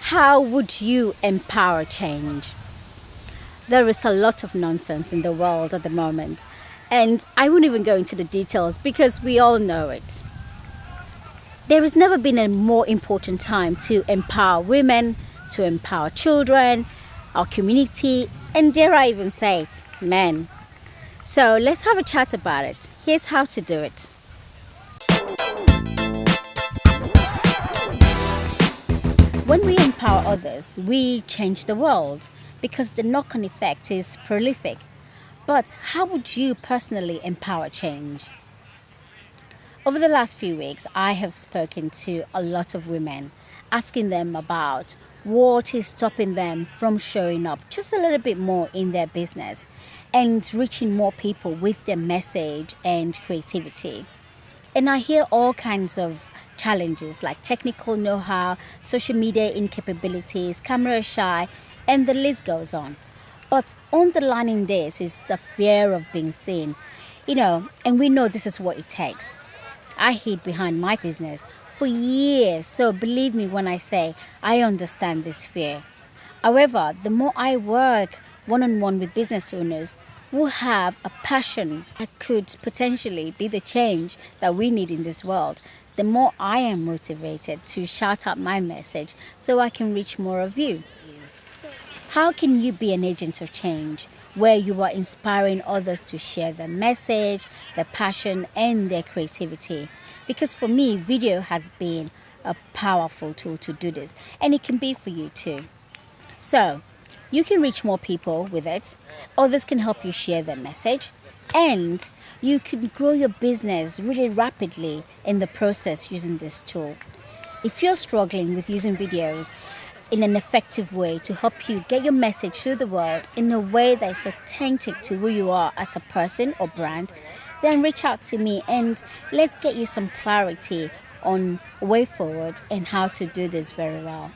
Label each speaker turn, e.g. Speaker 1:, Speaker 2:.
Speaker 1: How would you empower change? There is a lot of nonsense in the world at the moment, and I won't even go into the details because we all know it. There has never been a more important time to empower women, to empower children, our community, and dare I even say it, men. So let's have a chat about it. Here's how to do it. When we empower others, we change the world because the knock on effect is prolific. But how would you personally empower change? Over the last few weeks, I have spoken to a lot of women, asking them about what is stopping them from showing up just a little bit more in their business and reaching more people with their message and creativity. And I hear all kinds of challenges like technical know how, social media incapabilities, camera shy, and the list goes on. But underlining this is the fear of being seen, and we know this is what it takes. I hid behind my business for years, so believe me when I say I understand this fear. However, the more I work one on one with business owners who have a passion that could potentially be the change that we need in this world, the more I am motivated to shout out my message so I can reach more of you. How can you be an agent of change where you are inspiring others to share their message, their passion, and their creativity? Because for me, video has been a powerful tool to do this, and it can be for you too. So, you can reach more people with it, others can help you share their message, and you can grow your business really rapidly in the process using this tool. If you're struggling with using videos in an effective way to help you get your message to the world in a way that is authentic to who you are as a person or brand, then reach out to me and let's get you some clarity on a way forward and how to do this very well.